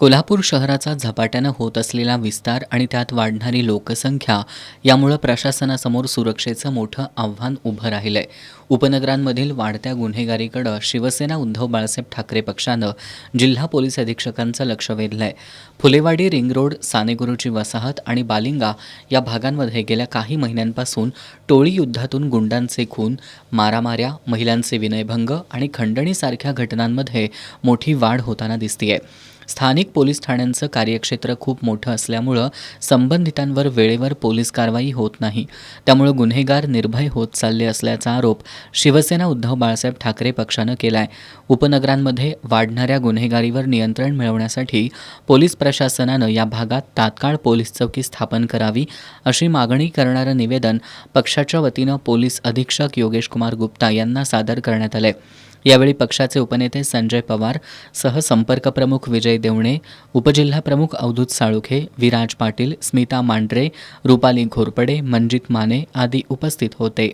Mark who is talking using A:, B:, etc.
A: कोल्हापूर शहराचा झपाट्यानं होत असलेला विस्तार आणि त्यात वाढणारी लोकसंख्या यामुळं प्रशासनासमोर सुरक्षेचं मोठं आव्हान उभं राहिलंय. उपनगरांमधील वाढत्या गुन्हेगारीकडे शिवसेना उद्धव बाळासाहेब ठाकरे पक्षानं जिल्हा पोलीस अधीक्षकांचं लक्ष वेधलंय. फुलेवाडी, रिंग रोड, सानेगुरूची वसाहत आणि बालिंगा या भागांमध्ये गेल्या काही महिन्यांपासून टोळी युद्धातून गुंडांचे खून, मारामाऱ्या, महिलांचे विनयभंग आणि खंडणीसारख्या घटनांमध्ये मोठी वाढ होताना दिसतेय. स्थानिक पोलीस ठाण्यांचं कार्यक्षेत्र खूप मोठं असल्यामुळं संबंधितांवर वेळेवर पोलीस कारवाई होत नाही. त्यामुळं गुन्हेगार निर्भय होत चालले असल्याचा आरोप शिवसेना उद्धव बाळासाहेब ठाकरे पक्षानं केलाय. उपनगरांमध्ये वाढणाऱ्या गुन्हेगारीवर नियंत्रण मिळवण्यासाठी पोलीस प्रशासनानं या भागात तात्काळ पोलीस चौकी स्थापन करावी अशी मागणी करणारं निवेदन पक्षाच्या वतीनं पोलीस अधीक्षक योगेश कुमार गुप्ता यांना सादर करण्यात आलंय. यावेळी पक्षाचे उपनेते संजय पवार, सहसंपर्कप्रमुख विजय देवणे, उपजिल्हाप्रमुख अवधूत साळुखे, विराज पाटील, स्मिता मांढरे, रुपाली घोरपडे, मंजित माने आदी उपस्थित होते.